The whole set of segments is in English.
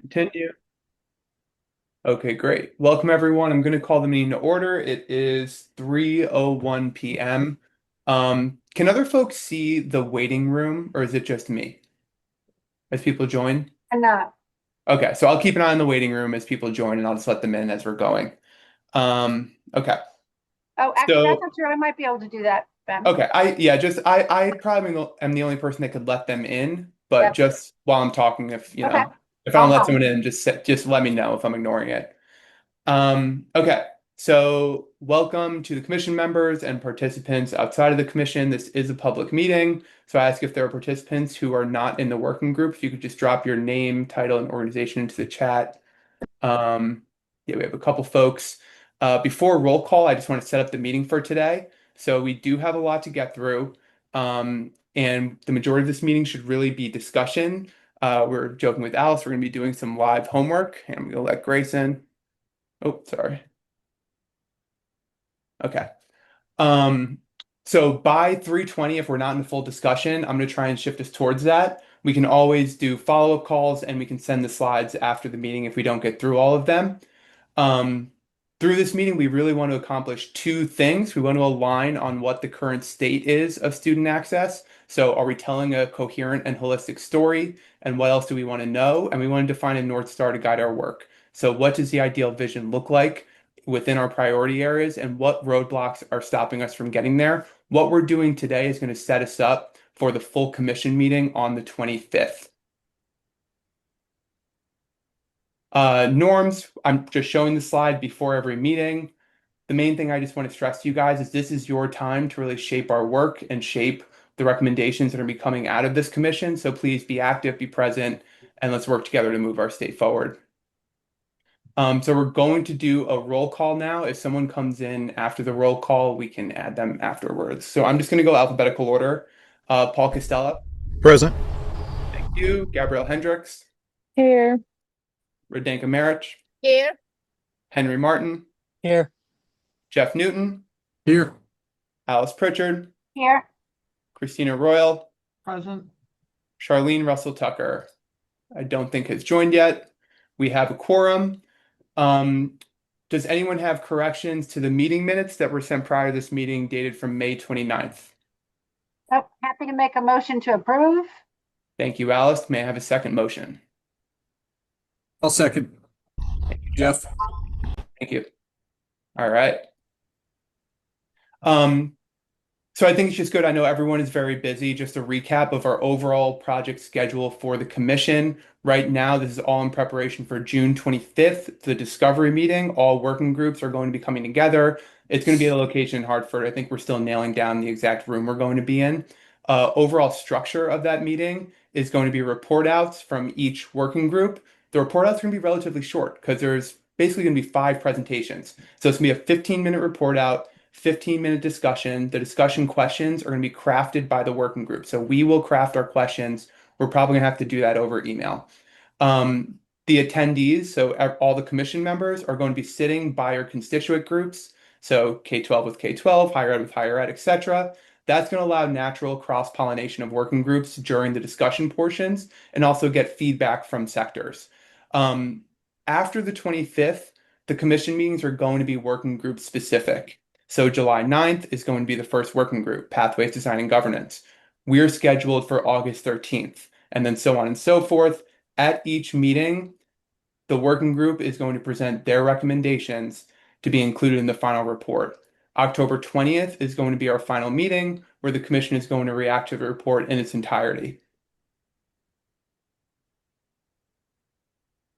Continue. Okay, great. Welcome everyone. I'm going to call the meeting to order. It is 3:01 p.m. Can other folks see the waiting room or is it just me as people join? I'm not. Okay, so I'll keep an eye on the waiting room as people join and I'll just let them in as we're going. Okay. Oh, actually, that's So, not true. I might be able to do that, Ben. okay, I probably am the only person that could let them in, but Yep. just while I'm talking Okay. if I don't I'll let help. someone in, just let me know if I'm ignoring it. Okay, so welcome to the commission members and participants outside of the commission. This is a public meeting, so I ask if there are participants who are not in the working group, if you could just drop your name, title, and organization into the chat. Um, yeah, we have a couple folks. Before roll call, I just want to set up the meeting for today. So we do have a lot to get through, and the majority of this meeting should really be discussion. We're joking with Alice. We're going to be doing some live homework, and I'm going to let Grace in. Oh, sorry. Okay. Um, so by 3:20, if we're not in full discussion, I'm going to try and shift us towards that. We can always do follow-up calls and we can send the slides after the meeting if we don't get through all of them. Um, Through this meeting, we really want to accomplish two things. We want to align on what the current state is of student access. So, are we telling a coherent and holistic story? And what else do we want to know? And we want to define a North Star to guide our work. So, what does the ideal vision look like within our priority areas? And what roadblocks are stopping us from getting there? What we're doing today is going to set us up for the full commission meeting on the 25th. Norms, I'm just showing the slide before every meeting. The main thing I just want to stress to you guys is this is your time to really shape our work and shape the recommendations that are be coming out of this commission. So please be active, be present, and let's work together to move our state forward. So we're going to do a roll call now. If someone comes in after the roll call, we can add them afterwards. So I'm just going to go alphabetical order. Paul Costello, Present. thank you. Gabrielle Hendricks, Here. Radenka Marich, Here. Henry Martin, Here. Jeff Newton, Here. Alice Pritchard, Here. Christina Royal, Present. Charlene Russell Tucker. I don't think has joined yet. We have a quorum. Um, does anyone have corrections to the meeting minutes that were sent prior to this meeting dated from May 29th? Oh, happy to make a motion to approve. Thank you, Alice. May I have a second motion? I'll second. Thank you, Jeff. Jeff. Thank you. All right. Um, So I think it's just good. I know everyone is very busy. Just a recap of our overall project schedule for the commission. Right now, this is all in preparation for June 25th, the discovery meeting. All working groups are going to be coming together. It's going to be at a location in Hartford. I think we're still nailing down the exact room we're going to be in. Overall structure of that meeting is going to be report outs from each working group. The report outs are going to be relatively short because there's basically going to be five presentations. So it's going to be a 15-minute report out, 15-minute discussion. The discussion questions are going to be crafted by the working group. So we will craft our questions. We're probably going to have to do that over email. The attendees, so all the commission members, are going to be sitting by your constituent groups. So K-12 with K-12, higher ed with higher ed, etc. That's going to allow natural cross-pollination of working groups during the discussion portions and also get feedback from sectors. Um, After the 25th, the commission meetings are going to be working group specific. So July 9th is going to be the first working group, Pathways, Design, and Governance. We're scheduled for August 13th, and then so on and so forth. At each meeting, the working group is going to present their recommendations to be included in the final report. October 20th is going to be our final meeting where the commission is going to react to the report in its entirety.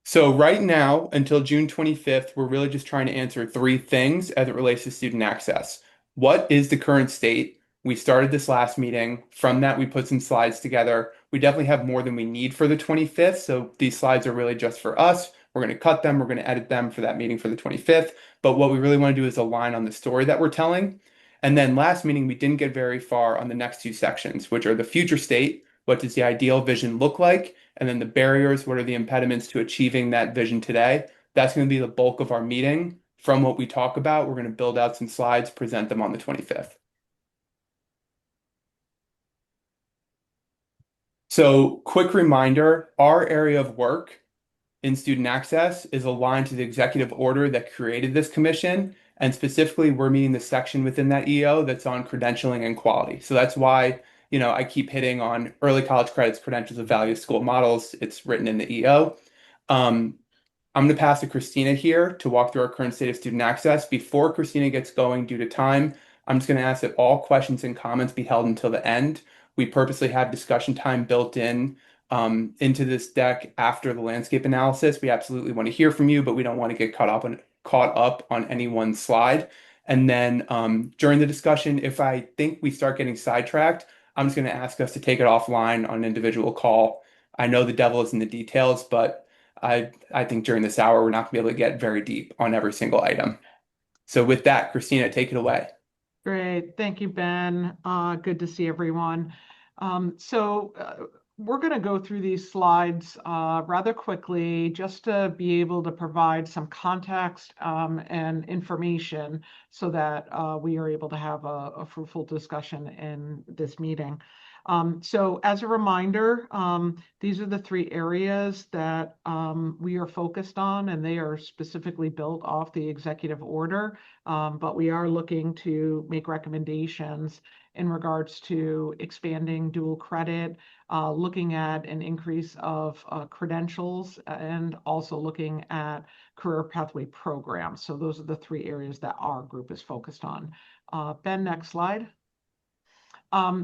So right now, until June 25th, we're really just trying to answer three things as it relates to student access. What is the current state? We started this last meeting. From that, we put some slides together. We definitely have more than we need for the 25th, so these slides are really just for us. We're going to cut them, we're going to edit them for that meeting for the 25th. But what we really want to do is align on the story that we're telling. And then last meeting, we didn't get very far on the next two sections, which are the future state. What does the ideal vision look like? And then the barriers, what are the impediments to achieving that vision today? That's going to be the bulk of our meeting. From what we talk about, we're going to build out some slides, present them on the 25th. So, quick reminder, our area of work in student access is aligned to the executive order that created this commission. And specifically, we're meeting the section within that EO that's on credentialing and quality. So that's why, I keep hitting on early college credits, credentials, and value school models. It's written in the EO. Um, I'm going to pass to Christina here to walk through our current state of student access. Before Christina gets going due to time, I'm just going to ask that all questions and comments be held until the end. We purposely have discussion time built in into this deck after the landscape analysis. We absolutely want to hear from you, but we don't want to get caught up on any one slide. And then during the discussion, if I think we start getting sidetracked, I'm just going to ask us to take it offline on an individual call. I know the devil is in the details, but I think during this hour, we're not going to be able to get very deep on every single item. So with that, Christina, take it away. Great. Thank you, Ben. Good to see everyone. We're going to go through these slides rather quickly just to be able to provide some context and information so that we are able to have a fruitful discussion in this meeting. So as a reminder, these are the three areas that we are focused on, and they are specifically built off the executive order. But we are looking to make recommendations in regards to expanding dual credit, looking at an increase of credentials, and also looking at career pathway programs. So those are the three areas that our group is focused on. Ben, next slide.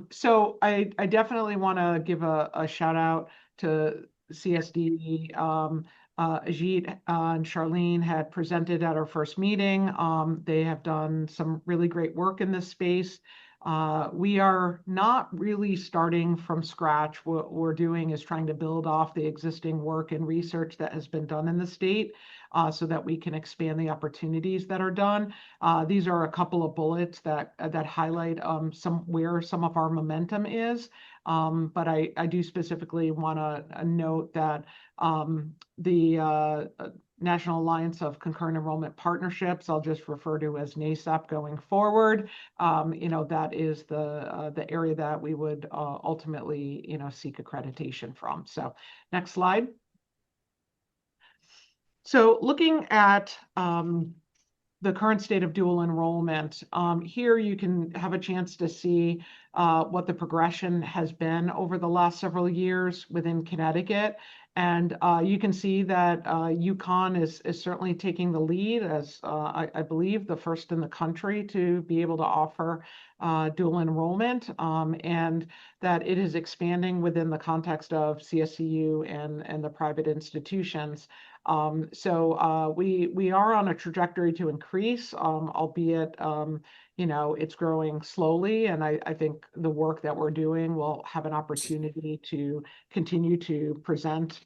So I definitely want to give a shout out to CSD. Ajit and Charlene had presented at our first meeting. They have done some really great work in this space. We are not really starting from scratch. What we're doing is trying to build off the existing work and research that has been done in the state so that we can expand the opportunities that are done. These are a couple of bullets that highlight where some of our momentum is. But I do specifically want to note that the National Alliance of Concurrent Enrollment Partnerships, I'll just refer to as NACEP going forward. That is the area that we would ultimately, seek accreditation from. So next slide. So looking at the current state of dual enrollment, here you can have a chance to see what the progression has been over the last several years within Connecticut. And you can see that UConn is certainly taking the lead as I believe the first in the country to be able to offer dual enrollment, and that it is expanding within the context of CSCU and the private institutions. So we are on a trajectory to increase, albeit it's growing slowly, and I think the work that we're doing will have an opportunity to continue to present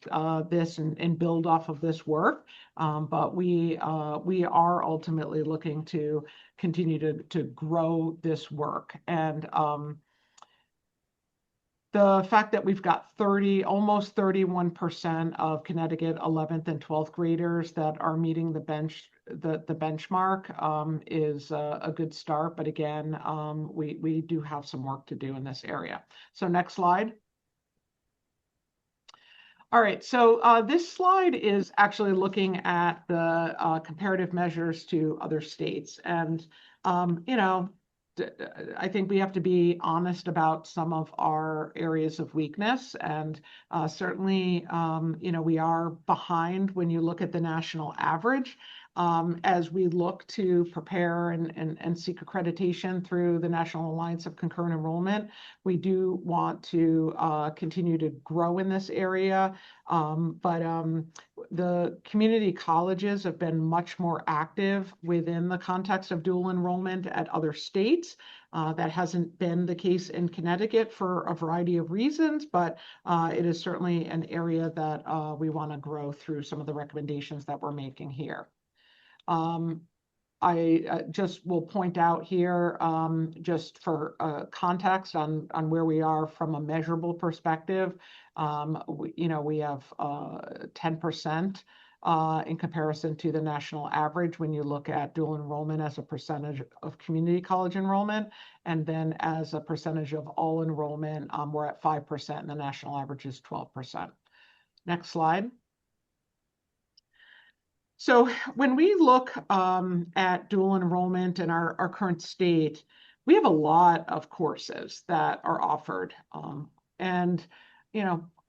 this and build off of this work. But we are ultimately looking to continue to grow this work. And the fact that we've got almost 31% of Connecticut 11th and 12th graders that are meeting the benchmark is a good start. But again, we do have some work to do in this area. So next slide. All right, so this slide is actually looking at the comparative measures to other states. And, I think we have to be honest about some of our areas of weakness, and certainly, we are behind when you look at the national average. As we look to prepare and seek accreditation through the National Alliance of Concurrent Enrollment, we do want to continue to grow in this area. But the community colleges have been much more active within the context of dual enrollment at other states. That hasn't been the case in Connecticut for a variety of reasons, but it is certainly an area that we want to grow through some of the recommendations that we're making here. I just will point out here, just for context on where we are from a measurable perspective. We have 10% in comparison to the national average when you look at dual enrollment as a percentage of community college enrollment. And then as a percentage of all enrollment, we're at 5%, and the national average is 12%. Next slide. So when we look at dual enrollment in our current state, we have a lot of courses that are offered. And,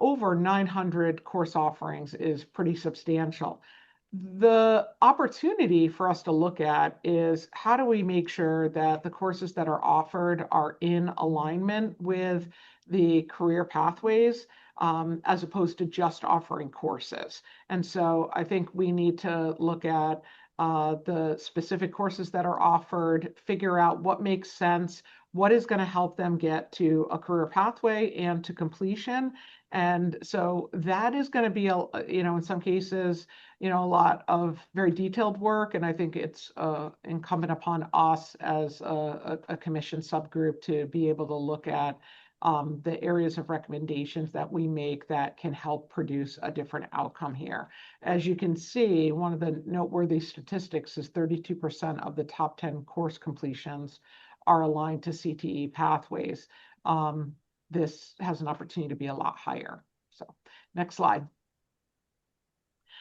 over 900 course offerings is pretty substantial. The opportunity for us to look at is how do we make sure that the courses that are offered are in alignment with the career pathways, as opposed to just offering courses. And so I think we need to look at the specific courses that are offered, figure out what makes sense, what is going to help them get to a career pathway and to completion. And so that is going to be, in some cases, a lot of very detailed work. And I think it's incumbent upon us as a commission subgroup to be able to look at the areas of recommendations that we make that can help produce a different outcome here. As you can see, one of the noteworthy statistics is 32% of the top 10 course completions are aligned to CTE pathways. This has an opportunity to be a lot higher. So next slide.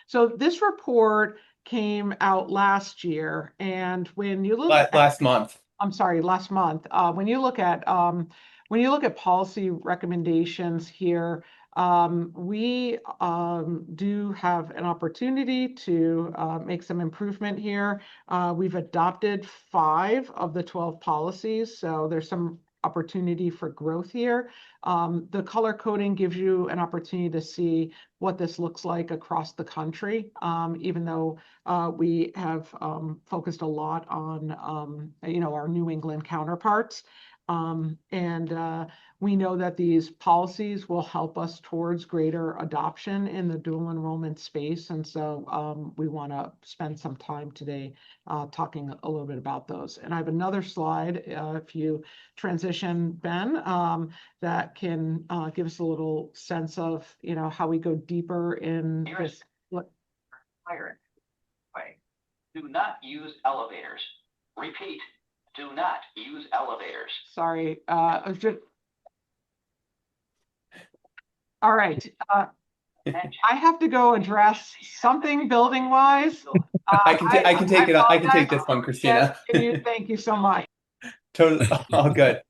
So this report came out last year, and when you look at Last month. I'm sorry, last month. When you look at policy recommendations here, we do have an opportunity to make some improvement here. We've adopted 5 of the 12 policies, so there's some opportunity for growth here. The color coding gives you an opportunity to see what this looks like across the country, even though we have focused a lot on our New England counterparts. We know that these policies will help us towards greater adoption in the dual enrollment space. And so we want to spend some time today talking a little bit about those. And I have another slide, if you transition, Ben, that can give us a little sense of, how we go deeper in this. Do not use elevators. Repeat. Do not use elevators. Sorry. All right. I have to go address something building wise. I can take it. I can take this one, Christina. Thank you so much. Totally, all good.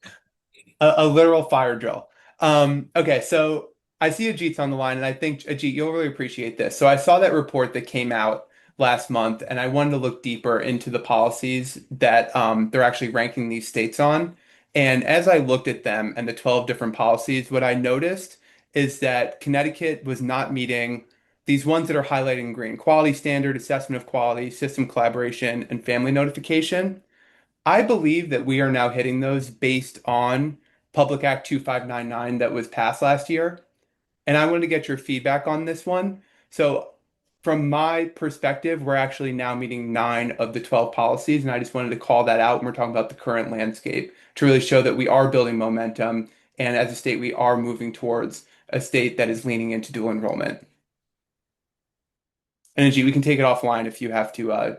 A literal fire drill. Okay, so I see Ajit's on the line, and I think Ajit, you'll really appreciate this. So I saw that report that came out last month, and I wanted to look deeper into the policies that they're actually ranking these states on. And as I looked at them and the 12 different policies, what I noticed is that Connecticut was not meeting these ones that are highlighted in green: quality standard, assessment of quality, system collaboration, and family notification. I believe that we are now hitting those based on Public Act 2599 that was passed last year. And I wanted to get your feedback on this one. So from my perspective, we're actually now meeting 9 of the 12 policies, and I just wanted to call that out when we're talking about the current landscape to really show that we are building momentum, and as a state, we are moving towards a state that is leaning into dual enrollment. And Ajit, we can take it offline if you have to,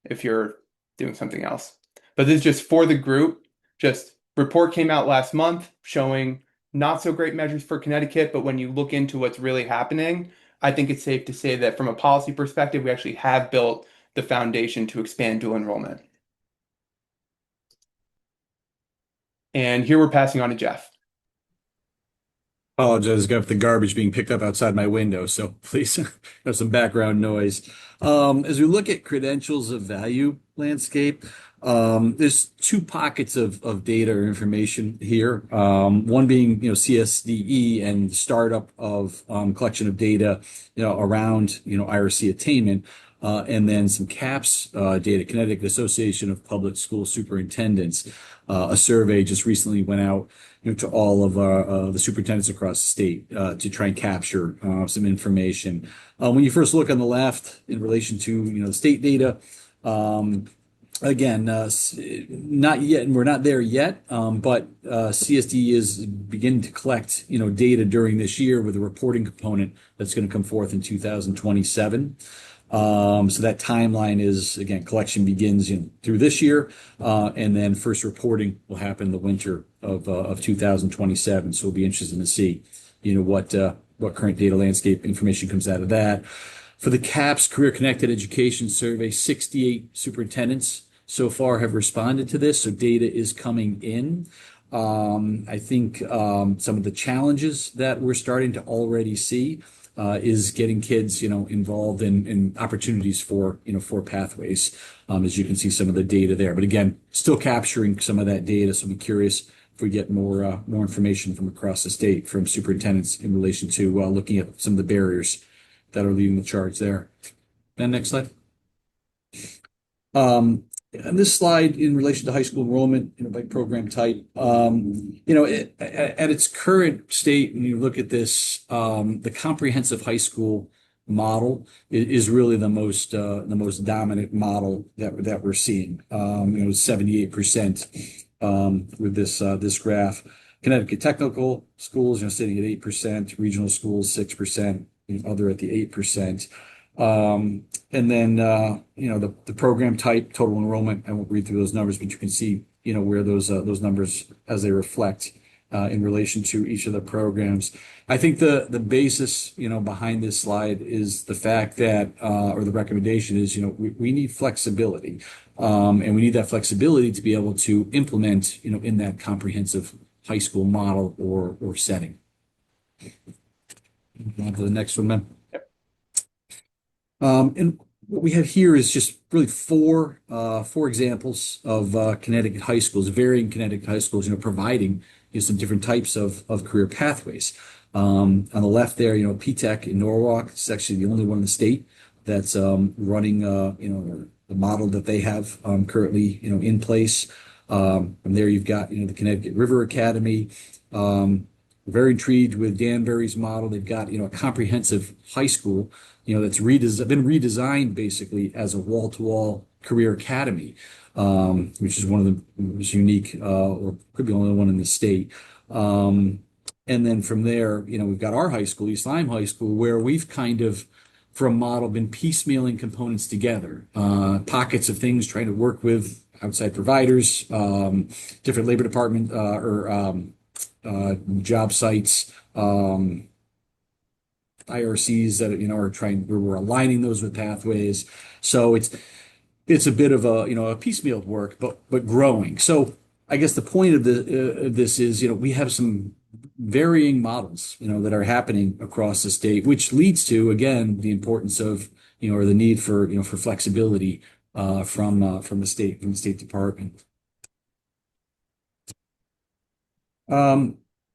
if you're doing something else. But this is just for the group. Just report came out last month showing not so great measures for Connecticut, but when you look into what's really happening, I think it's safe to say that from a policy perspective, we actually have built the foundation to expand dual enrollment. And here we're passing on to Jeff. Apologize, got the garbage being picked up outside my window, so please have some background noise. As we look at credentials of value landscape, there's 2 pockets of data or information here. One being, CSDE and the startup of collection of data, around, IRC attainment, and then some CAPS data, Connecticut Association of Public School Superintendents. A survey just recently went out, to all of the superintendents across the state to try and capture some information. When you first look on the left in relation to, the state data, again, not yet, and we're not there yet, but CSD is beginning to collect, data during this year with a reporting component that's going to come forth in 2027. So that timeline is, again, collection begins through this year, and then first reporting will happen the winter of 2027. So we'll be interested to see, what current data landscape information comes out of that. For the CAPS Career Connected Education Survey, 68 superintendents so far have responded to this, so data is coming in. I think some of the challenges that we're starting to already see is getting kids, involved in opportunities for pathways, as you can see some of the data there. But again, still capturing some of that data, so I'm curious if we get more information from across the state from superintendents in relation to looking at some of the barriers that are leading the charge there. And next slide. And this slide in relation to high school enrollment, by program type, at its current state, when you look at this, the comprehensive high school model is really the most dominant model that we're seeing. 78% with this graph. Connecticut technical schools, sitting at 8%, regional schools 6%, other at the 8%. And then, the program type, total enrollment, I won't read through those numbers, but you can see, where those numbers as they reflect in relation to each of the programs. I think the basis, behind this slide is the fact that, or the recommendation is, we need flexibility. And we need that flexibility to be able to implement, in that comprehensive high school model or setting. On to the next one, man. And what we have here is just really four examples of Connecticut high schools, varying Connecticut high schools, providing some different types of career pathways. On the left there, P-TECH in Norwalk. It's actually the only one in the state that's running, the model that they have currently, in place. From there, you've got, the Connecticut River Academy. Very intrigued with Danbury's model. They've got, a comprehensive high school, that's been redesigned basically as a wall-to-wall career academy, which is one of the most unique, or could be the only one in the state. And then from there, we've got our high school, East Lyme High School, where we've kind of, for a model, been piecemealing components together, pockets of things, trying to work with outside providers, different labor department, or job sites, IRCs that are trying. We're aligning those with pathways. So it's a bit of a piecemeal work, but growing. So I guess the point of this is we have some varying models that are happening across the state, which leads to, again, the importance of or the need for for flexibility from the State Department.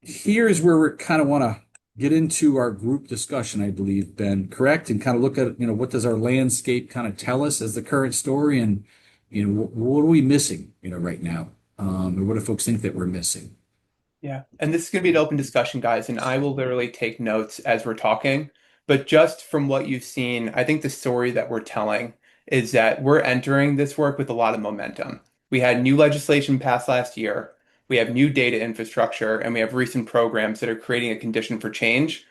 Here's where we kind of want to get into our group discussion, I believe, Ben, correct? And kind of look at, what does our landscape kind of tell us as the current story, and, what are we missing, right now? And what do folks think that we're missing? Yeah, and this is going to be an open discussion, guys, and I will literally take notes as we're talking. But just from what you've seen, I think the story that we're telling is that we're entering this work with a lot of momentum. We had new legislation passed last year. We have new data infrastructure, and we have recent programs that are creating a condition for change.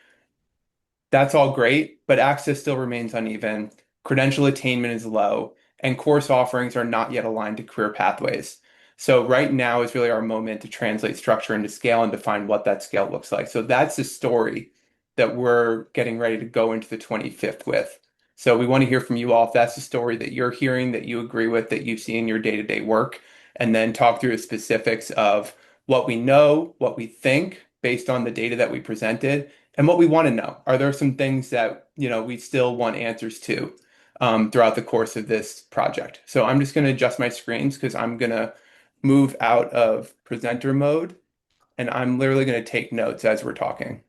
That's all great, but access still remains uneven. Credential attainment is low, and course offerings are not yet aligned to career pathways. So right now is really our moment to translate structure into scale and define what that scale looks like. So that's the story that we're getting ready to go into the 25th with. So we want to hear from you all if that's the story that you're hearing, that you agree with, that you see in your day-to-day work, and then talk through the specifics of what we know, what we think based on the data that we presented, and what we want to know. Are there some things that we still want answers to throughout the course of this project? So I'm just going to adjust my screens because I'm going to move out of presenter mode, and I'm literally going to take notes as we're talking.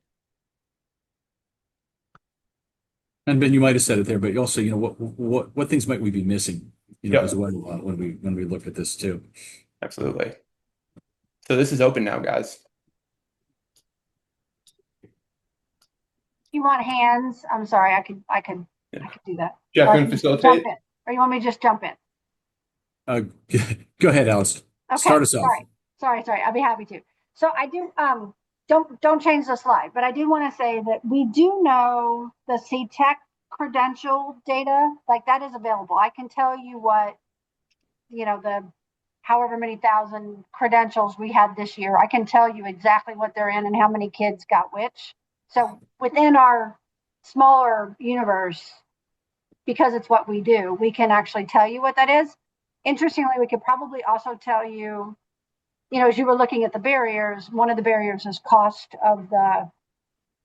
And Ben, you might have said it there, but also, what things might we be missing, Yep. as well when we look at this too. Absolutely. So this is open now, guys. You want hands? I'm sorry, I could do that. Jeff, Or you I want to can just jump facilitate? in. Or you want me to just jump in? Go ahead, Alice. Okay, Start us off. Sorry. I'll be happy to. So I do, don't change the slide, but I do want to say that we do know the C-TECH credential data, like that is available. I can tell you what, the however many thousand credentials we had this year. I can tell you exactly what they're in and how many kids got which. So within our smaller universe, because it's what we do, we can actually tell you what that is. Interestingly, we could probably also tell you, as you were looking at the barriers, one of the barriers is cost of the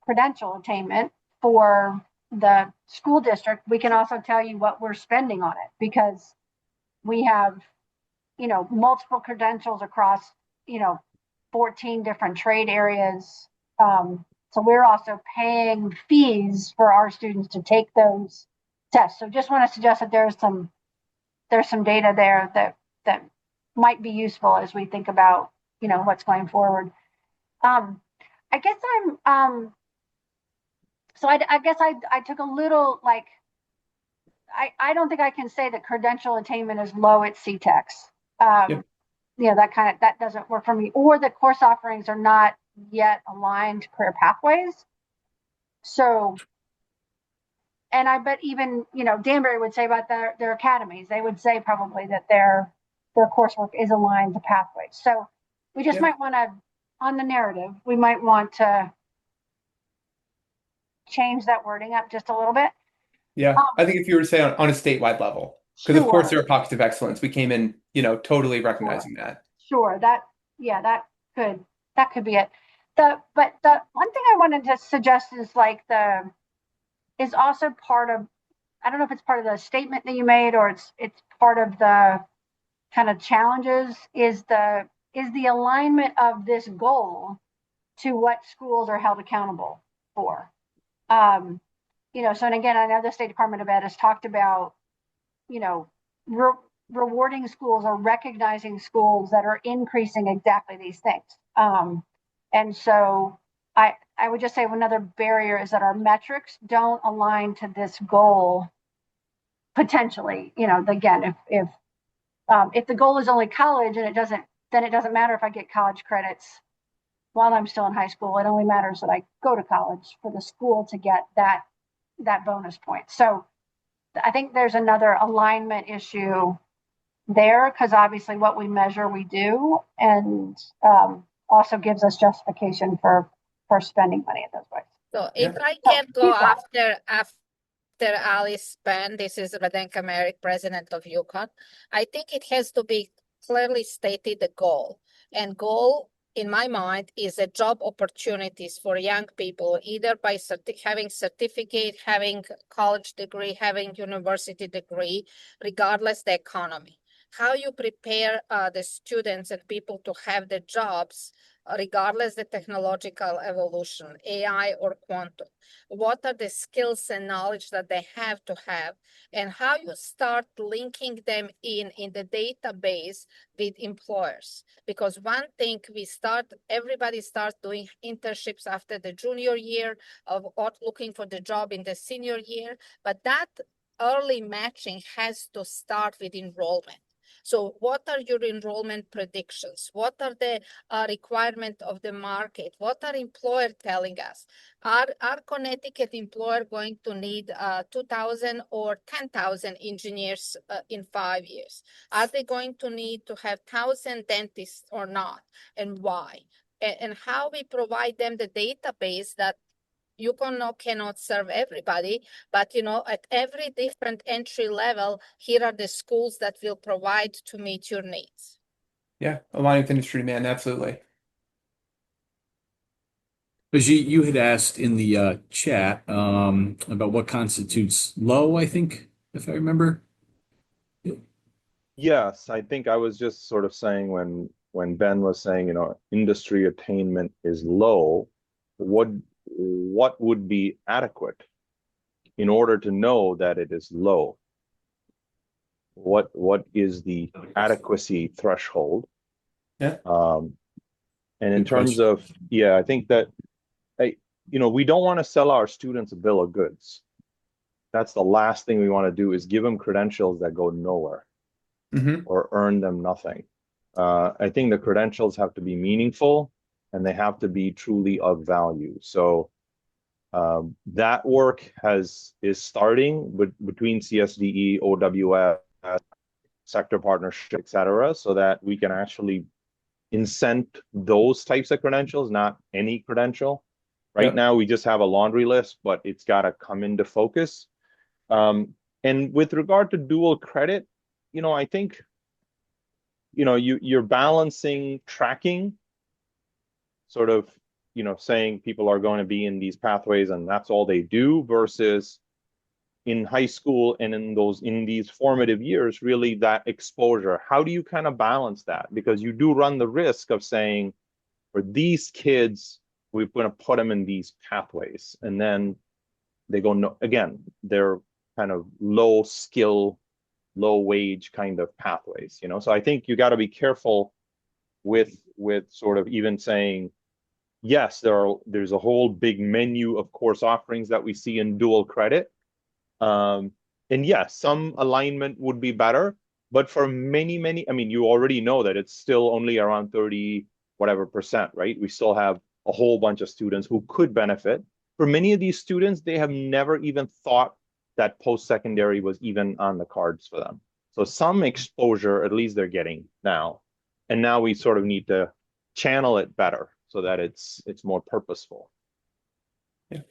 credential attainment for the school district. We can also tell you what we're spending on it because we have, multiple credentials across, 14 different trade areas. So we're also paying fees for our students to take those tests. So just want to suggest that there's some data there that might be useful as we think about, what's going forward. I guess I guess I took a little, like, I don't think I can say that credential attainment is low at CTEX. That doesn't work for me, or the course offerings are not yet aligned to career pathways. So, and I bet even, Danbury would say about their academies, they would say probably that their coursework is aligned to pathways. So we just might want to, on the narrative, we might want to change that wording up just a little bit. Yeah, I think if you were to say on a statewide level, because of course Sure. there are pockets of excellence. We came in, totally recognizing that. Sure, that could be it. But the one thing I wanted to suggest is also part of, I don't know if it's part of the statement that you made or it's part of the kind of challenges, is the alignment of this goal to what schools are held accountable for. So, and again, I know the State Department of Ed has talked about, rewarding schools or recognizing schools that are increasing exactly these things. And so I would just say another barrier is that our metrics don't align to this goal potentially. Again, if the goal is only college and then it doesn't matter if I get college credits while I'm still in high school. It only matters that I go to college for the school to get that bonus point. So I think there's another alignment issue there, because obviously what we measure, we do, and also gives us justification for spending money in those ways. So if Yeah. I can go feedback. after Alice Penn, this is Radenka Merrick, president of UConn. I think it has to be clearly stated the goal. And goal, in my mind, is a job opportunities for young people, either by having certificate, having college degree, having university degree, regardless the economy. How you prepare the students and people to have the jobs, regardless the technological evolution, AI or quantum. What are the skills and knowledge that they have to have, and how you start linking them in the database with employers. Because one thing everybody starts doing internships after the junior year of looking for the job in the senior year, but that early matching has to start with enrollment. So what are your enrollment predictions? What are the requirements of the market? What are employers telling us? Are Connecticut employer going to need 2,000 or 10,000 engineers in 5 years? Are they going to need to have 1,000 dentists or not? And why? And how we provide them the database that UConn cannot serve everybody, but at every different entry level, here are the schools that will provide to meet your needs. Yeah, aligning with industry demand, absolutely. Because you had asked in the chat about what constitutes low, I think, if I remember. Yes, I think I was just sort of saying when Ben was saying, industry attainment is low, what would be adequate in order to know that it is low? What is the adequacy threshold? Yeah. And in Good terms question. of, I think that, we don't want to sell our students a bill of goods. That's the last thing we want to do, is give them credentials that go nowhere or earn them nothing. I think the credentials have to be meaningful and they have to be truly of value. So that work is starting between CSDE, OWS, sector partnership, et cetera, so that we can actually incent those types of credentials, not any credential. Right now, we just have a laundry list, but it's got to come into focus. And And with regard to dual credit, I think, you're balancing tracking, sort of, saying people are going to be in these pathways and that's all they do, versus in high school and in these formative years, really that exposure. How do you kind of balance that? Because you do run the risk of saying, for these kids, we're going to put them in these pathways, and then they go, no, again, they're kind of low skill, low wage kind of pathways, So I think you got to be careful with sort of even saying, yes, there's a whole big menu of course offerings that we see in dual credit. And yes, some alignment would be better, but for many, I mean, you already know that it's still only around 30 whatever percent, right? We still have a whole bunch of students who could benefit. For many of these students, they have never even thought that post-secondary was even on the cards for them. So some exposure, at least they're getting now. And now we sort of need to channel it better so that it's more purposeful. Yeah.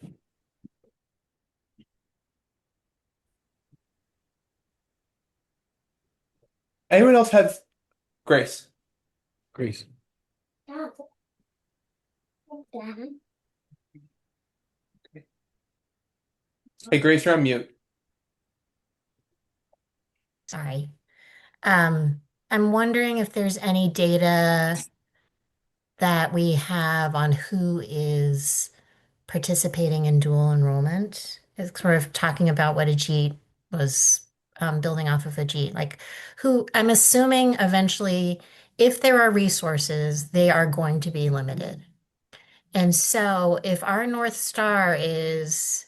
Anyone else have Grace? Grace. Hey, Grace, you're on mute. Sorry. I'm wondering if there's any data that we have on who is participating in dual enrollment. It's sort of talking about what Ajit was building off of Ajit. Like who, I'm assuming eventually, if there are resources, they are going to be limited. And so if our North Star is,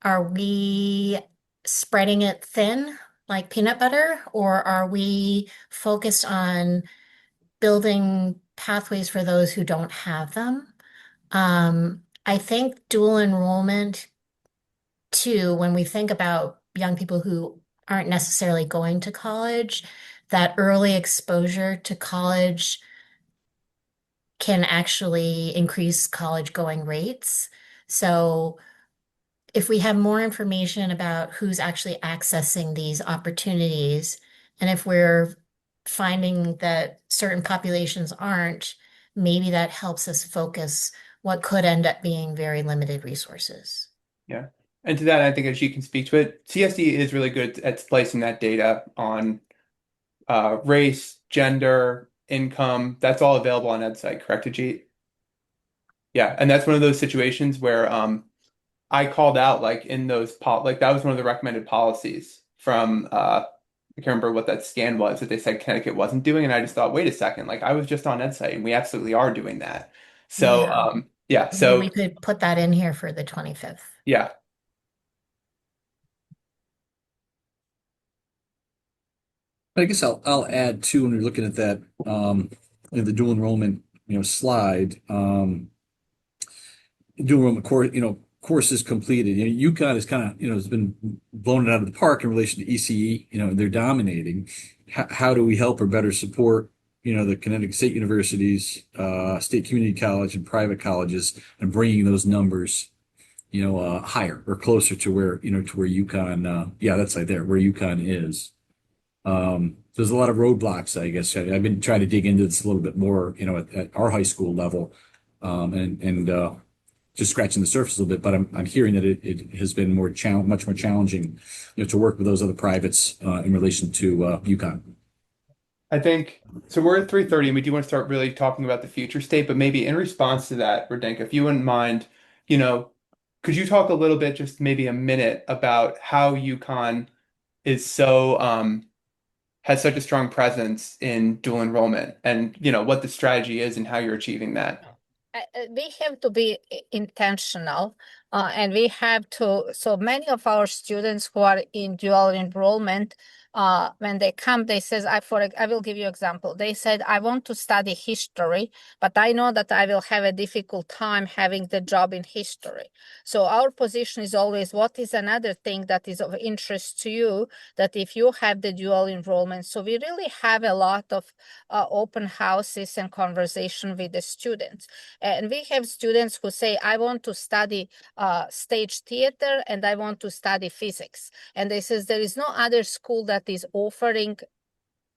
are we spreading it thin like peanut butter, or are we focused on building pathways for those who don't have them? I think dual enrollment, too, when we think about young people who aren't necessarily going to college, that early exposure to college can actually increase college going rates. So if we have more information about who's actually accessing these opportunities, and if we're finding that certain populations aren't, maybe that helps us focus what could end up being very limited resources. Yeah. And to that, I think as you can speak to it, CSD is really good at placing that data on race, gender, income. That's all available on EdSite, correct, Ajit? Yeah, and that's one of those situations where I called out like in those like that was one of the recommended policies from I can't remember what that scan was that they said Connecticut wasn't doing, and I just thought, wait a second, like I was just on EdSite and we absolutely are doing that. So Yeah. yeah, Maybe so we could put that in here for the 25th. yeah. I guess I'll add too, when we're looking at that the dual enrollment slide, dual enrollment course courses completed. UConn is kind of has been blown out of the park in relation to ECE. They're dominating. How do we help or better support the Connecticut State Universities, State Community College, and private colleges, and bringing those numbers higher or closer to where to where UConn that's right there where UConn is. There's a lot of roadblocks, I guess. I've been trying to dig into this a little bit more, at our high school level, and just scratching the surface a little bit. But I'm hearing that it has been much more challenging, to work with those other privates in relation to UConn. I think so. We're at 3:30, and we do want to start really talking about the future state. But maybe in response to that, Radenka, if you wouldn't mind, could you talk a little bit, just maybe a minute, about how UConn is so has such a strong presence in dual enrollment, and what the strategy is and how you're achieving that? We have to be intentional, and we have to. So many of our students who are in dual enrollment when they come, they says, I will give you example. They said, I want to study history, but I know that I will have a difficult time having the job in history. So our position is always, what is another thing that is of interest to you, that if you have the dual enrollment. So we really have a lot of open houses and conversation with the students. And we have students who say, I want to study stage theater and I want to study physics. And they says there is no other school that is offering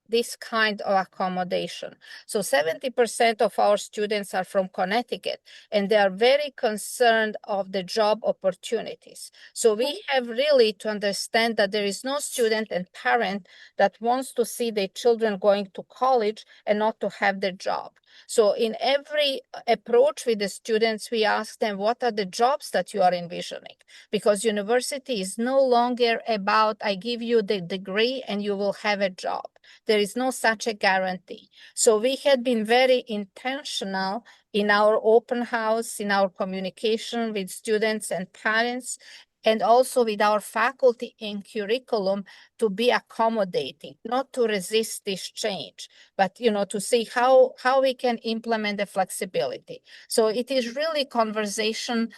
this kind of accommodation. So 70% of our students are from Connecticut, and they are very concerned of the job opportunities. So we have really to understand that there is no student and parent that wants to see their children going to college and not to have the job. So in every approach with the students, we ask them, what are the jobs that you are envisioning? Because university is no longer about, I give you the degree and you will have a job. There is no such a guarantee. So we had been very intentional in our open house, in our communication with students and parents, and also with our faculty in curriculum to be accommodating, not to resist this change, but to see how we can implement the flexibility. So it is really conversation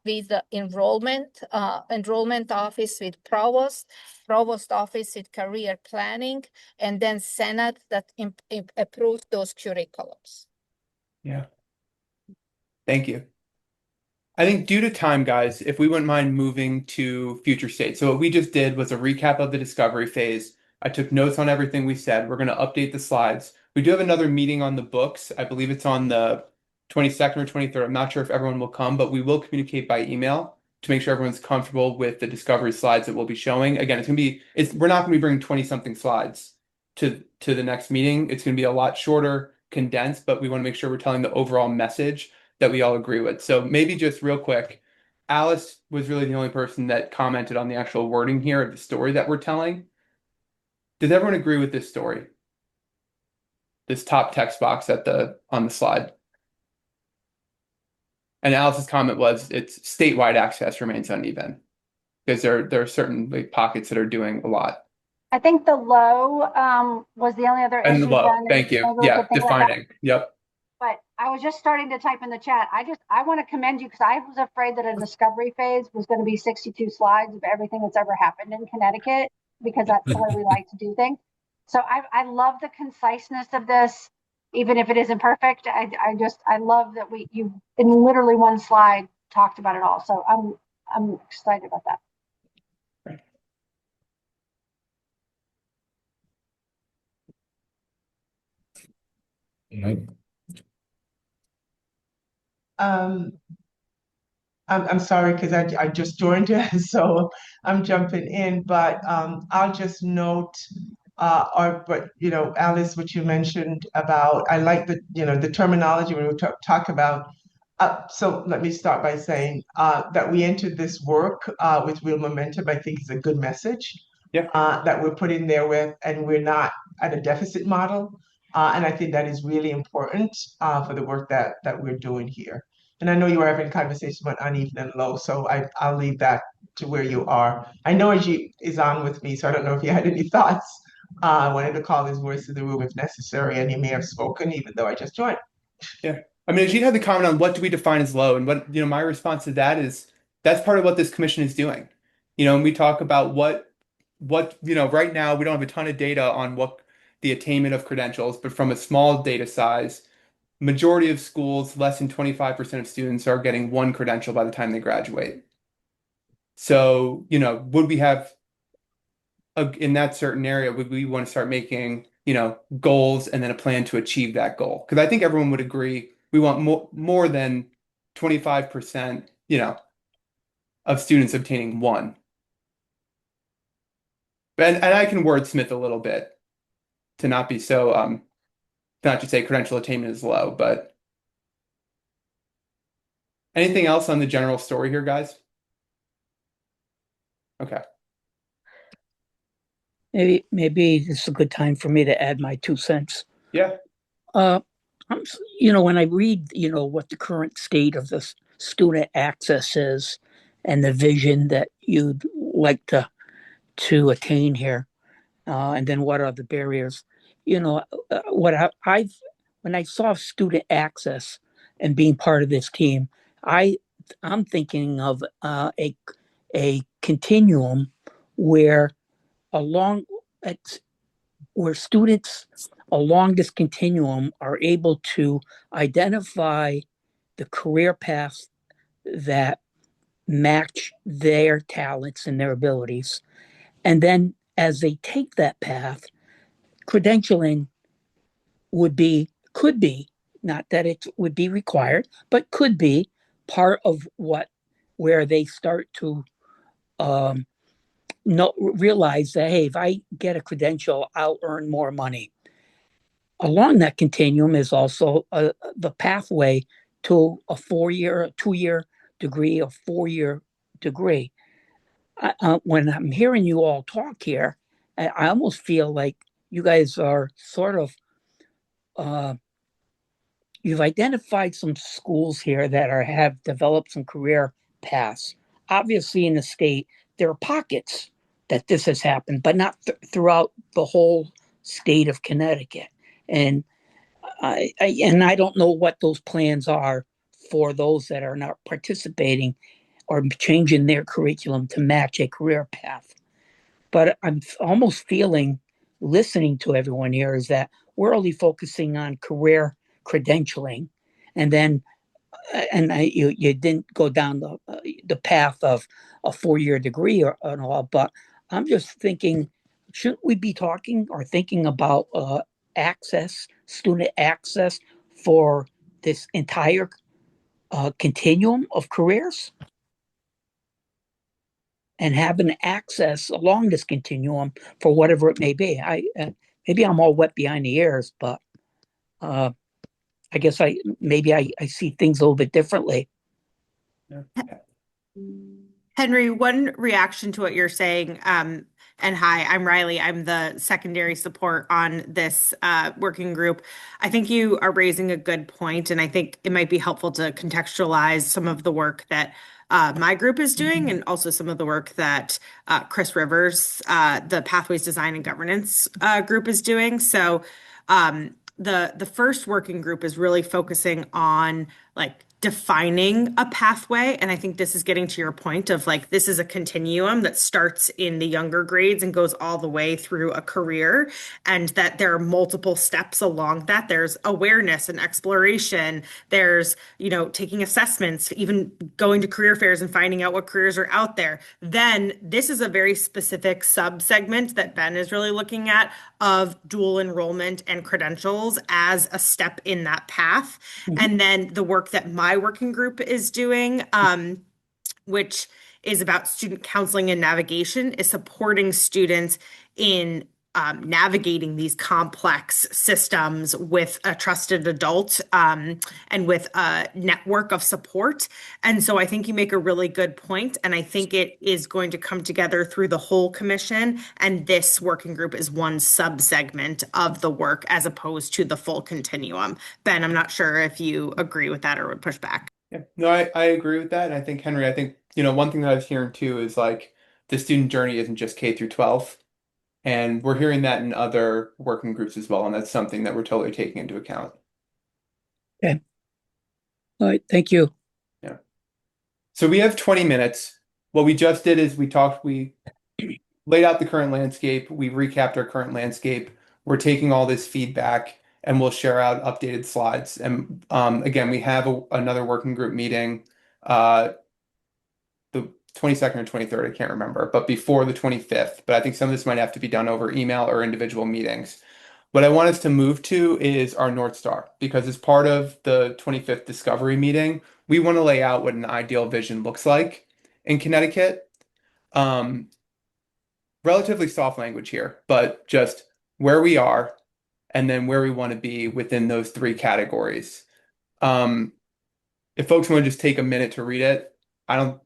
with the enrollment office, with provost office with career planning, and then Senate that approves those curriculums. Yeah. Thank you. I think due to time, guys, if we wouldn't mind moving to future state. So what we just did was a recap of the discovery phase. I took notes on everything we said. We're going to update the slides. We do have another meeting on the books. I believe it's on the 22nd or 23rd. I'm not sure if everyone will come, but we will communicate by email to make sure everyone's comfortable with the discovery slides that we'll be showing. Again, we're not going to be bringing 20-something slides to the next meeting. It's going to be a lot shorter, condensed, but we want to make sure we're telling the overall message that we all agree with. So maybe just real quick, Alice was really the only person that commented on the actual wording here of the story that we're telling. Does everyone agree with this story? This top text box on the slide. And Alice's comment was it's statewide access remains uneven because there are certain pockets that are doing a lot. I think the low was the only other And the issue. low, Then thank you. maybe we Yeah, could think about that. defining. Yep. But I was just starting to type in the chat. I want to commend you because I was afraid that a discovery phase was going to be 62 slides of everything that's ever happened in Connecticut, because that's the way we like to do things. So I love the conciseness of this, even if it isn't perfect. I love that you in literally one slide talked about it all. So I'm excited about that. Right. I'm sorry because I just joined you, so I'm jumping in, but I'll just note Alice, what you mentioned about, I like the terminology when we talk about so let me start by saying that we entered this work with real momentum. I think is a good message. Yeah. That we're putting there with, and we're not at a deficit model. And I think that is really important for the work that we're doing here. And I know you were having conversation about uneven and low, so I'll leave that to where you are. I know Ajit is on with me, so I don't know if you had any thoughts. I wanted to call his voice to the room if necessary, and he may have spoken even though I just joined. Yeah. I mean, Ajit had the comment on what do we define as low, and what, my response to that is that's part of what this commission is doing. And we talk about what right now we don't have a ton of data on what the attainment of credentials, but from a small data size, majority of schools, less than 25% of students are getting one credential by the time they graduate. So, would we have in that certain area, would we want to start making, goals and then a plan to achieve that goal? Because I think everyone would agree we want more than 25%, of students obtaining one. And I can wordsmith a little bit to not be so not to say credential attainment is low, but anything else on the general story here, guys? Okay. Maybe this is a good time for me to add my 2 cents. Yeah. When I read, what the current state of the student access is and the vision that you'd like to attain here, and then what are the barriers? You know, when I saw student access and being part of this team, I'm thinking of a continuum where along it's where students along this continuum are able to identify the career paths that match their talents and their abilities. And then as they take that path, credentialing could be, not that it would be required, but could be part of where they start to um, realize that, hey, if I get a credential, I'll earn more money. Along that continuum is also the pathway to a 4-year, a 2-year degree, a 4-year degree. When I'm hearing you all talk here, I almost feel like you guys are sort of you've identified some schools here that have developed some career paths. Obviously, in the state, there are pockets that this has happened, but not throughout the whole state of Connecticut. And I don't know what those plans are for those that are not participating or changing their curriculum to match a career path. But I'm almost feeling, listening to everyone here, is that we're only focusing on career credentialing, and then you didn't go down the path of a 4-year degree and all. But I'm just thinking, shouldn't we be talking or thinking about student access for this entire continuum of careers? And having access along this continuum for whatever it may be. Maybe I'm all wet behind the ears, but I guess I see things a little bit differently. Yeah. Henry, one reaction to what you're saying, and hi, I'm Riley. I'm the secondary support on this working group. I think you are raising a good point, and I think it might be helpful to contextualize some of the work that my group is doing, and also some of the work that Chris Rivers, the Pathways Design and Governance group, is doing. So the first working group is really focusing on like defining a pathway. And I think this is getting to your point of like, this is a continuum that starts in the younger grades and goes all the way through a career, and that there are multiple steps along that. There's awareness and exploration. There's, taking assessments, even going to career fairs and finding out what careers are out there. Then this is a very specific sub-segment that Ben is really looking at of dual enrollment and credentials as a step in that path. Mm-hmm. And then the work that my working group is doing, which is about student counseling and navigation, is supporting students in navigating these complex systems with a trusted adult and with a network of support. And so I think you make a really good point, and I think it is going to come together through the whole commission, and this working group is one sub-segment of the work as opposed to the full continuum. Ben, I'm not sure if you agree with that or would push back. Yeah, no, I agree with that. And I think, Henry, one thing that I was hearing too is like the student journey isn't just K through 12. And we're hearing that in other working groups as well. And that's something that we're totally taking into account. Okay. All right. Thank you. Yeah. So we have 20 minutes. What we just did is we laid out the current landscape. We recapped our current landscape. We're taking all this feedback and we'll share out updated slides. And again, we have another working group meeting, the 22nd or 23rd, I can't remember, but before the 25th. But I think some of this might have to be done over email or individual meetings. What I want us to move to is our North Star, because as part of the 25th Discovery meeting, we want to lay out what an ideal vision looks like in Connecticut. Relatively soft language here, but just where we are and then where we want to be within those 3 categories. If folks want to just take a minute to read it, I don't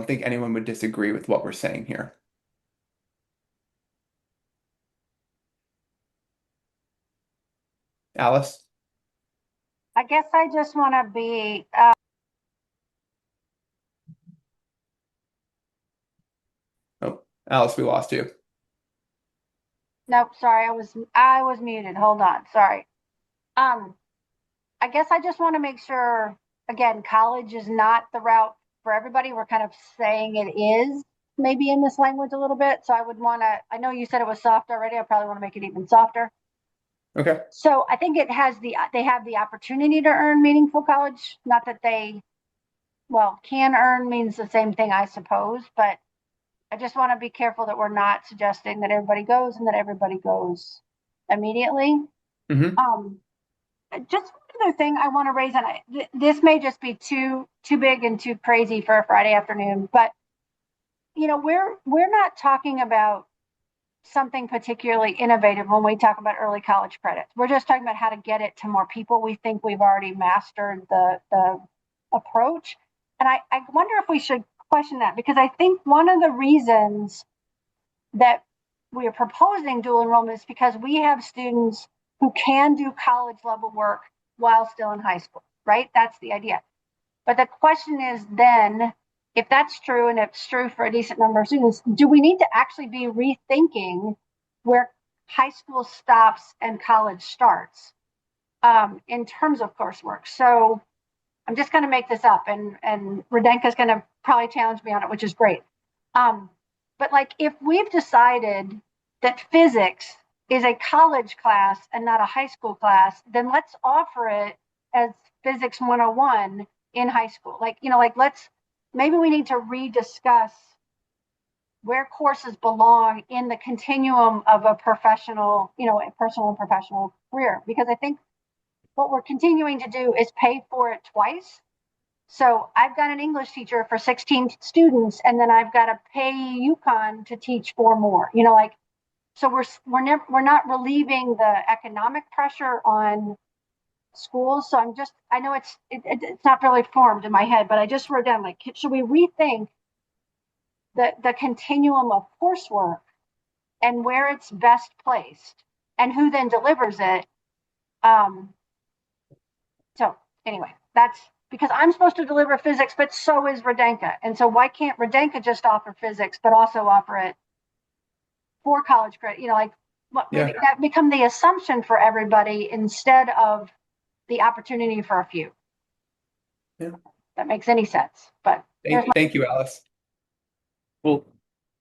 think anyone would disagree with what we're saying here. Alice? I guess I just want to be Oh, Alice, we lost you. Nope, sorry, I was muted. Hold on, sorry. Um, I guess I just want to make sure, again, college is not the route for everybody. We're kind of saying it is maybe in this language a little bit. So I would want to, I know you said it was soft already. I probably want to make it even softer. Okay. So I think they have the opportunity to earn meaningful college. Not that can earn means the same thing, I suppose, but I just want to be careful that we're not suggesting that everybody goes and that everybody goes immediately. Mm-hmm. Just one other thing I want to raise, and this may just be too big and too crazy for a Friday afternoon, but we're not talking about something particularly innovative when we talk about early college credits. We're just talking about how to get it to more people. We think we've already mastered the approach, and I wonder if we should question that, because I think one of the reasons that we are proposing dual enrollment is because we have students who can do college level work while still in high school, right? That's the idea. But the question is then, if that's true, and if it's true for a decent number of students, do we need to actually be rethinking where high school stops and college starts in terms of coursework? So I'm just going to make this up, and Radenka's going to probably challenge me on it, which is great. But like, if we've decided that physics is a college class and not a high school class, then let's offer it as Physics 101 in high school. Maybe we need to rediscuss where courses belong in the continuum of a professional, a personal and professional career. Because I think what we're continuing to do is pay for it twice. So I've got an English teacher for 16 students, and then I've got to pay UConn to teach 4 more. So we're not relieving the economic pressure on schools. So I know it's not really formed in my head, but I just wrote down, should we rethink the continuum of coursework and where it's best placed and who then delivers it? So anyway, that's because I'm supposed to deliver physics, but so is Radenka. And so why can't Radenka just offer physics, but also offer it for college credit? That become the assumption for everybody instead of the opportunity for a few. Yeah. That makes any sense. But thank you, Alice. Well,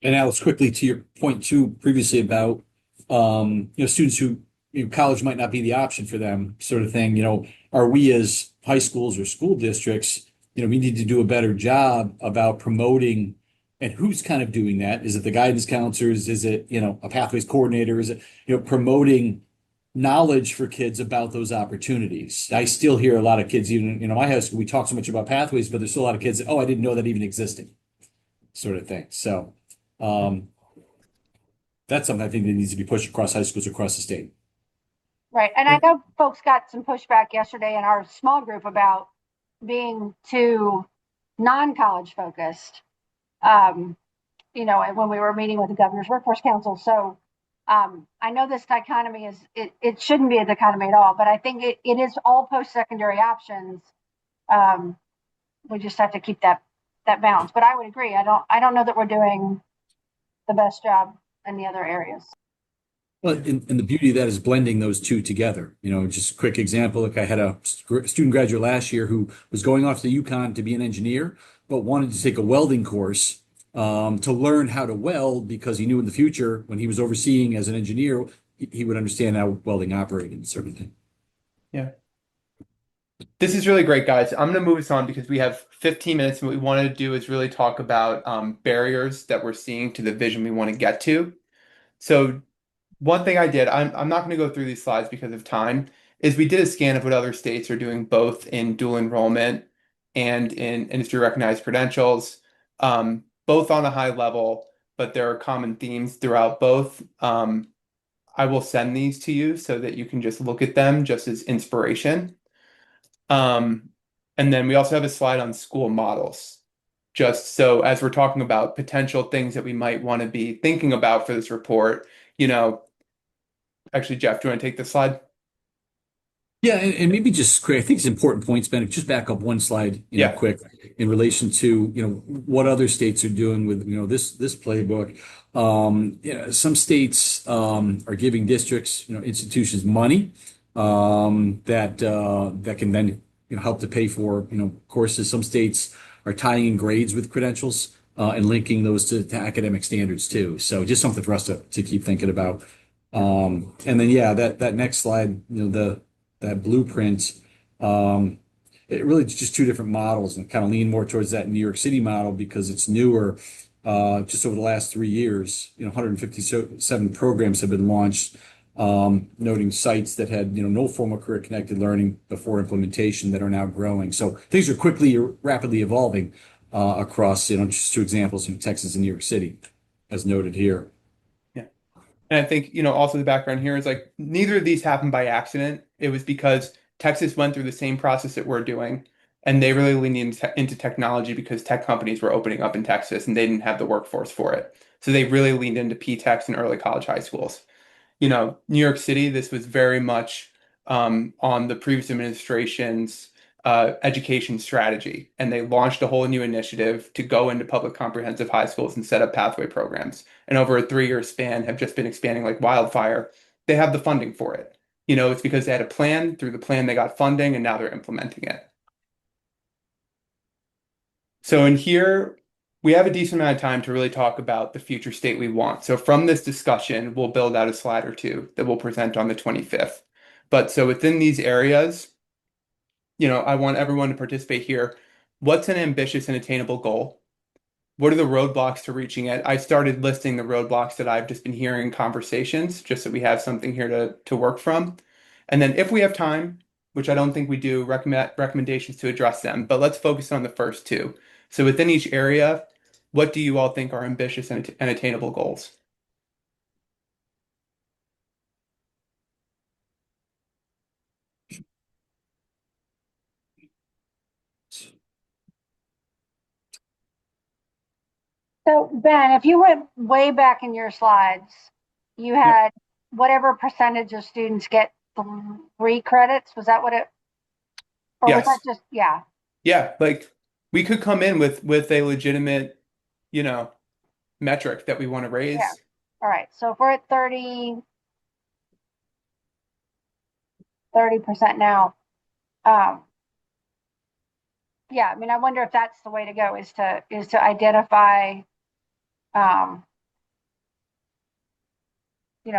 and Alice, quickly to your point too previously about students who college might not be the option for them, sort of thing. Are we as high schools or school districts, we need to do a better job about promoting, and who's kind of doing that? Is it the guidance counselors? Is it, a pathways coordinator? Is it, promoting knowledge for kids about those opportunities? I still hear a lot of kids, even, my high school, we talk so much about pathways, but there's still a lot of kids that, I didn't know that even existed, sort of thing. So, that's something I think that needs to be pushed across high schools across the state. Right. And I know folks got some pushback yesterday in our small group about being too non-college focused, and when we were meeting with the Governor's Workforce Council. So I know this dichotomy it shouldn't be a dichotomy at all, but I think it is all post-secondary options. We just have to keep that balance. But I would agree. I don't know that we're doing the best job in the other areas. Well, and the beauty of that is blending those two together. Just a quick example, I had a student graduate last year who was going off to UConn to be an engineer, but wanted to take a welding course to learn how to weld, because he knew in the future, when he was overseeing as an engineer, he would understand how welding operated and sort of thing. Yeah. This is really great, guys. I'm going to move us on because we have 15 minutes, and what we want to do is really talk about barriers that we're seeing to the vision we want to get to. So one thing I did, I'm not going to go through these slides because of time, is we did a scan of what other states are doing both in dual enrollment and in industry recognized credentials, both on a high level, but there are common themes throughout both. I will send these to you so that you can just look at them just as inspiration. And then we also have a slide on school models, just so as we're talking about potential things that we might want to be thinking about for this report. Actually, Jeff, do you want to take this slide? Yeah, and maybe just quick, I think it's important points, Ben. Just back up one slide, Yeah. quick in relation to, what other states are doing with, this playbook. Some states are giving districts, institutions money that can then, help to pay for, courses. Some states are tying in grades with credentials and linking those to academic standards too. So just something for us to keep thinking about. And then yeah, that next slide, that blueprint, um, it really is just two different models and kind of lean more towards that New York City model because it's newer. Just over the last 3 years, 157 programs have been launched, noting sites that had, no formal career connected learning before implementation that are now growing. So things are rapidly evolving across, just two examples in Texas and New York City, as noted here. And I think, also the background here is like neither of these happened by accident. It was because Texas went through the same process that we're doing, and they really leaned into technology because tech companies were opening up in Texas and they didn't have the workforce for it. So they really leaned into P-TECHs and early college high schools. New York City, this was very much on the previous administration's education strategy, and they launched a whole new initiative to go into public comprehensive high schools and set up pathway programs. And over a 3 year span, have just been expanding like wildfire. They have the funding for it. It's because they had a plan. Through the plan, they got funding, and now they're implementing it. So in here, we have a decent amount of time to really talk about the future state we want. So from this discussion, we'll build out a slide or two that we'll present on the 25th. But so within these areas, I want everyone to participate here. What's an ambitious and attainable goal? What are the roadblocks to reaching it? I started listing the roadblocks that I've just been hearing in conversations, just so we have something here to work from. And then if we have time, which I don't think we do, recommendations to address them. But let's focus on the first two. So within each area, what do you all think are ambitious and attainable goals? So Ben, if you went way back in your slides, you had whatever percentage of students get 3 credits. Was that what it, or was Yes. that just, yeah. Yeah, like we could come in with a legitimate, metric that we want to raise. Yeah. All right. So if we're at 30% now, yeah, I mean, I wonder if that's the way to go is to identify,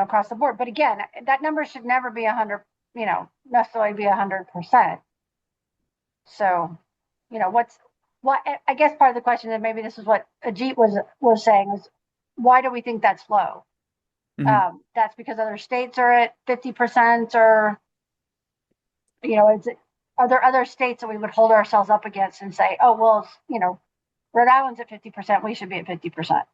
across the board. But again, that number should never be 100, necessarily be 100%. So, what I guess part of the question, and maybe this is what Ajit was saying, is why do we think that's low? That's because other states are at 50%, or are there other states that we would hold ourselves up against and say, oh well, Rhode Island's at 50%, we should be at 50%.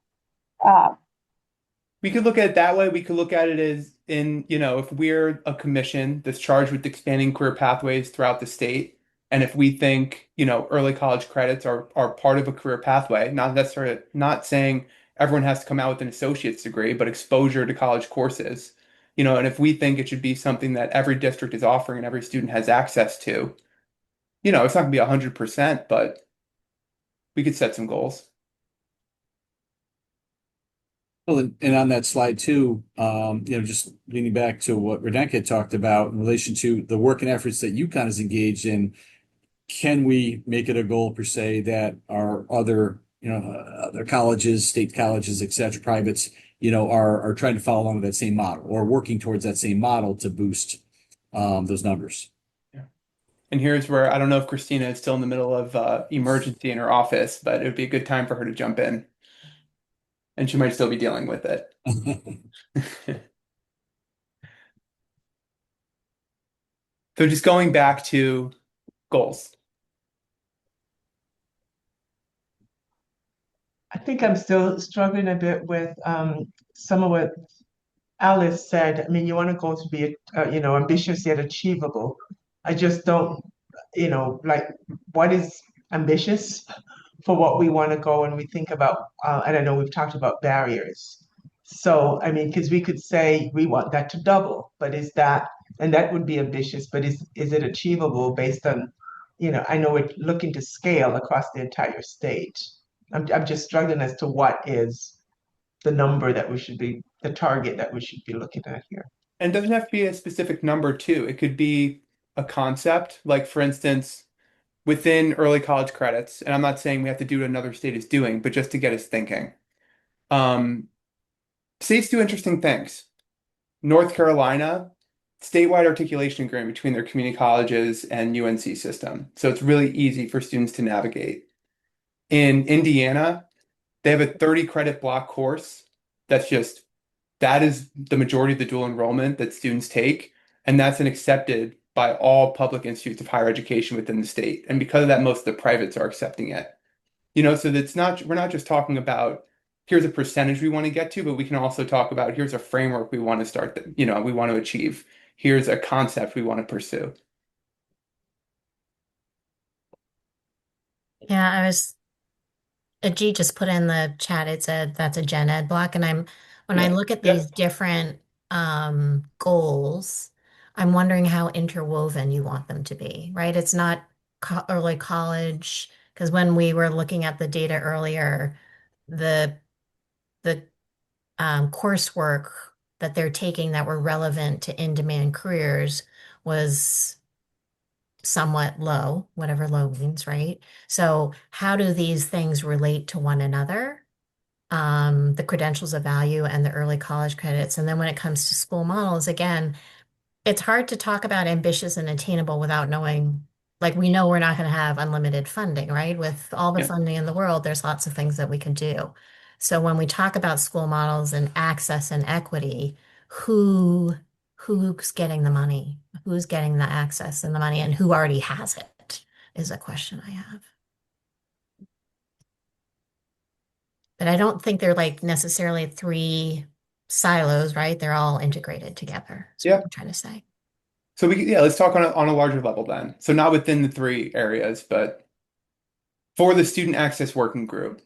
We could look at it that way. We could look at it as if we're a commission that's charged with expanding career pathways throughout the state, and if we think, early college credits are part of a career pathway, not saying everyone has to come out with an associate's degree, but exposure to college courses, and if we think it should be something that every district is offering and every student has access to, it's not going to be 100%, but we could set some goals. Well, and on that slide too, just leaning back to what Radenka talked about in relation to the work and efforts that UConn is engaged in, can we make it a goal per se that our other, other colleges, state colleges, et cetera, privates, are trying to follow along with that same model or working towards that same model to boost those numbers. Yeah. And here's where I don't know if Christina is still in the middle of emergency in her office, but it would be a good time for her to jump in. And she might still be dealing with it. So just going back to goals. I think I'm still struggling a bit with some of what Alice said. I mean, you want a goal to be, ambitious yet achievable. I just don't, like what is ambitious for what we want to go, and we think about, and I know we've talked about barriers. So, I mean, because we could say we want that to double, but is that And that would be ambitious, but is it achievable based on, I know we're looking to scale across the entire state. I'm just struggling as to what is the number that we should be, the target that we should be looking at here. And it doesn't have to be a specific number too. It could be a concept, like for instance, within early college credits, and I'm not saying we have to do what another state is doing, but just to get us thinking. Um, States do interesting things. North Carolina, statewide articulation agreement between their community colleges and UNC system. So it's really easy for students to navigate. In Indiana, they have a 30 credit block course that is the majority of the dual enrollment that students take, and that's an accepted by all public institutes of higher education within the state. And because of that, most of the privates are accepting it. So that's not, we're not just talking about here's a percentage we want to get to, but we can also talk about here's a framework we want to start that, we want to achieve. Here's a concept we want to pursue. Yeah, G just put in the chat, it said that's a gen ed block. And when I Yeah. look at Yep. these different goals, I'm wondering how interwoven you want them to be, right? It's not early college, because when we were looking at the data earlier, the coursework that they're taking that were relevant to in-demand careers was somewhat low, whatever low means, right? So how do these things relate to one another? The credentials of value and the early college credits. And then when it comes to school models, again, it's hard to talk about ambitious and attainable without knowing, like we know we're not going to have unlimited funding, right? With all the Yeah. funding in the world, there's lots of things that we can do. So when we talk about school models and access and equity, who's getting the money? Who's getting the access and the money, and who already has it is a question I have. But I don't think they're like necessarily three silos, right? They're all integrated together. That's Yeah. what I'm trying to say. So let's talk on a larger level then. So not within the three areas, but for the student access working group,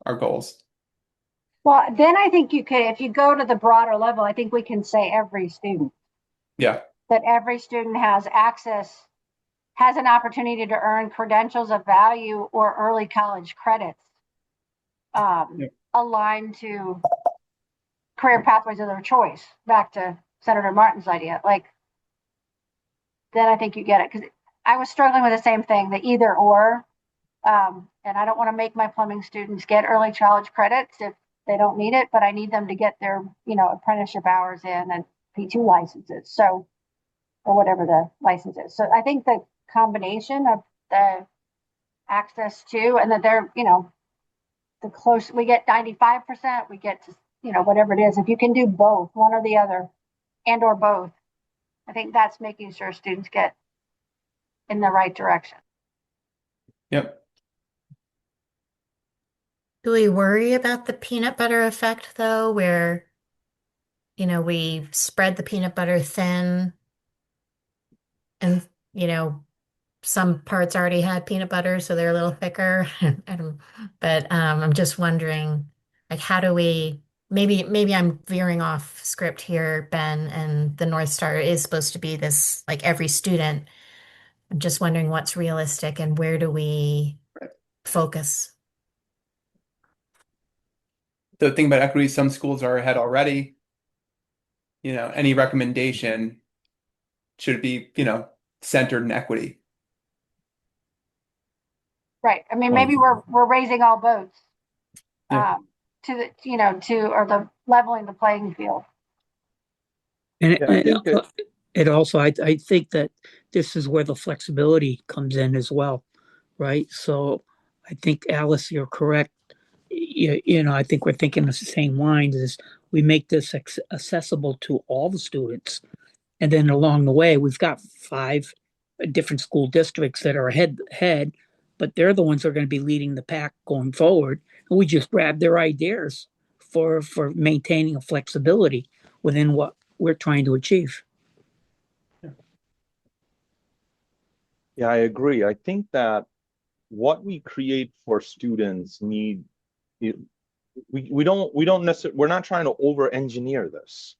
our goals. Well, then I think you could, if you go to the broader level, I think we can say every student. Yeah. That every student has an opportunity to earn credentials of value or early college credits aligned to career pathways of their choice. Back to Senator Martin's idea. Then I think you get it. Because I was struggling with the same thing, the either or. And I don't want to make my plumbing students get early college credits if they don't need it, but I need them to get their, apprenticeship hours in and P2 licenses. So, or whatever the license is. So I think the combination of the access to, and that they're, the close we get 95%, we get to, whatever it is. If you can do both, one or the other, and or both, I think that's making sure students get in the right direction. Yep. Do we worry about the peanut butter effect though, where, we spread the peanut butter thin and, some parts already had peanut butter, so they're a little thicker. But I'm just wondering, like, how do we, maybe I'm veering off script here, Ben, and the North Star is supposed to be this, like every student. I'm just wondering what's realistic and where do we focus? The thing about equity, some schools are ahead already. Any recommendation should be, centered in equity. Right. I mean, maybe we're raising all boats Yeah. or the leveling the playing field. And Yeah, I think it also, I think that this is where the flexibility comes in as well, right? So I think, Alice, you're correct. I think we're thinking the same lines as we make this accessible to all the students. And then along the way, we've got 5 different school districts that are ahead, but they're the ones that are going to be leading the pack going forward. And we just grab their ideas for maintaining a flexibility within what we're trying to achieve. Yeah, I agree. I think that what we create for students we don't necessarily, we're not trying to over engineer this.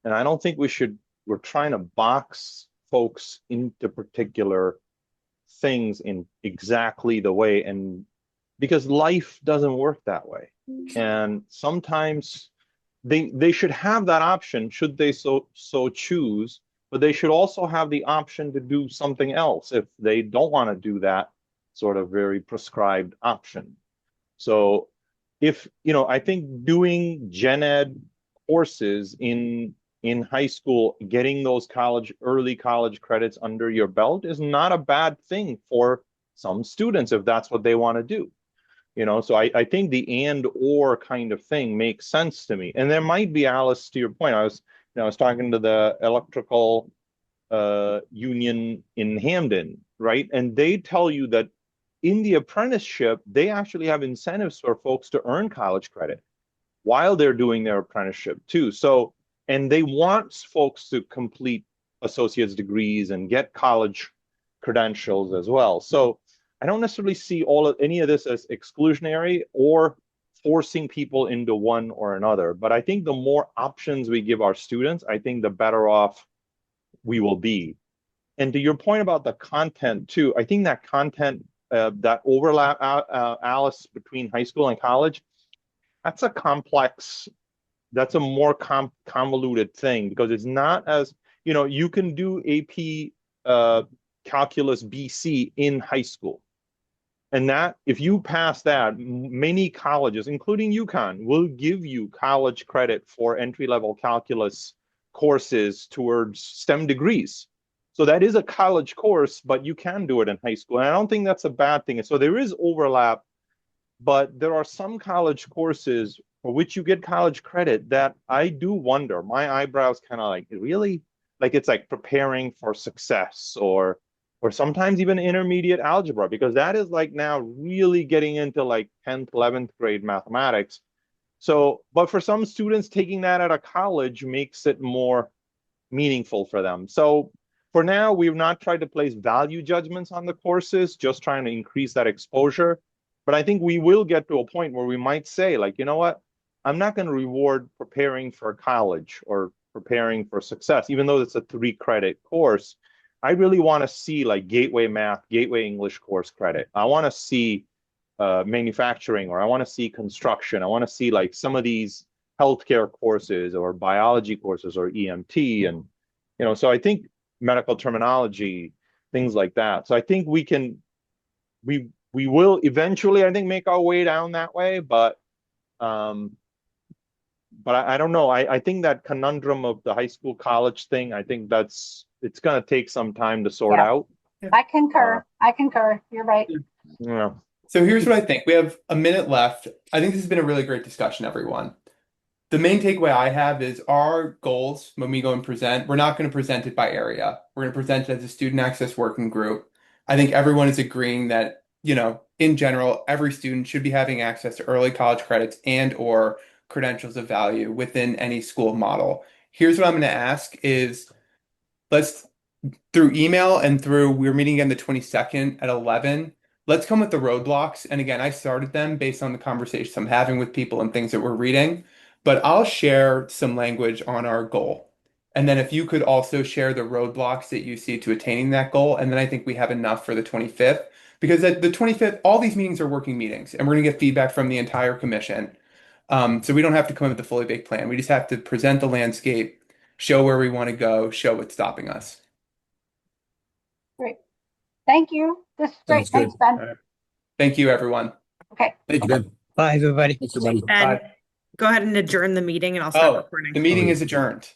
And I don't think we're trying to box folks into particular things in exactly the way, and because life doesn't work that way. And sometimes they should have that option should they so choose, but they should also have the option to do something else if they don't want to do that sort of very prescribed option. So if, I think doing gen ed courses in high school, getting those early college credits under your belt is not a bad thing for some students if that's what they want to do. So I think the and or kind of thing makes sense to me. And there might be, Alice, to your point, I was talking to the electrical union in Hamden, right? And they tell you that in the apprenticeship, they actually have incentives for folks to earn college credit while they're doing their apprenticeship too. So, and they want folks to complete associate's degrees and get college credentials as well. So I don't necessarily see any of this as exclusionary or forcing people into one or another. But I think the more options we give our students, I think the better off we will be. And to your point about the content too, I think that content, that overlap, Alice, between high school and college, that's a more convoluted thing, because it's not as, you can do AP Calculus BC in high school. And that, if you pass that, many colleges, including UConn, will give you college credit for entry-level calculus courses towards STEM degrees. So that is a college course, but you can do it in high school. And I don't think that's a bad thing. So there is overlap, but there are some college courses for which you get college credit that I do wonder. My eyebrows kind of like, really? Like it's like preparing for success, or sometimes even intermediate algebra, because that is like now really getting into like 10th, 11th grade mathematics. So, but for some students, taking that at a college makes it more meaningful for them. So for now, we've not tried to place value judgments on the courses, just trying to increase that exposure. But I think we will get to a point where we might say, like, you know what, I'm not going to reward preparing for college or preparing for success, even though it's a 3-credit course. I really want to see like Gateway Math, Gateway English course credit. I want to see manufacturing, or I want to see construction. I want to see like some of these healthcare courses or biology courses or EMT. And, so I think medical terminology, things like that. So I think we will eventually, I think, make our way down that way. But I don't know. I think that conundrum of the high school college thing, I think it's going to take some time to sort out. I concur. You're right. Yeah. So here's what I think. We have a minute left. I think this has been a really great discussion, everyone. The main takeaway I have is our goals when we go and present, we're not going to present it by area. We're going to present it as a student access working group. I think everyone is agreeing that, in general, every student should be having access to early college credits and or credentials of value within any school model. Here's what I'm going to ask is, let's, through email and we're meeting again the 22nd at 11, let's come with the roadblocks. And again, I started them based on the conversations I'm having with people and things that we're reading, but I'll share some language on our goal. And then if you could also share the roadblocks that you see to attaining that goal, and then I think we have enough for the 25th, because at the 25th, all these meetings are working meetings, and we're going to get feedback from the entire commission. So we don't have to come up with a fully baked plan. We just have to present the landscape, show where we want to go, show what's stopping us. Great. Thank you. This is great. Thanks, Ben. Right. Thank you, everyone. Okay. Thank you, Ben. Bye, everybody. Thanks, everybody. And go ahead and adjourn the meeting, and I'll stop recording. The meeting is adjourned.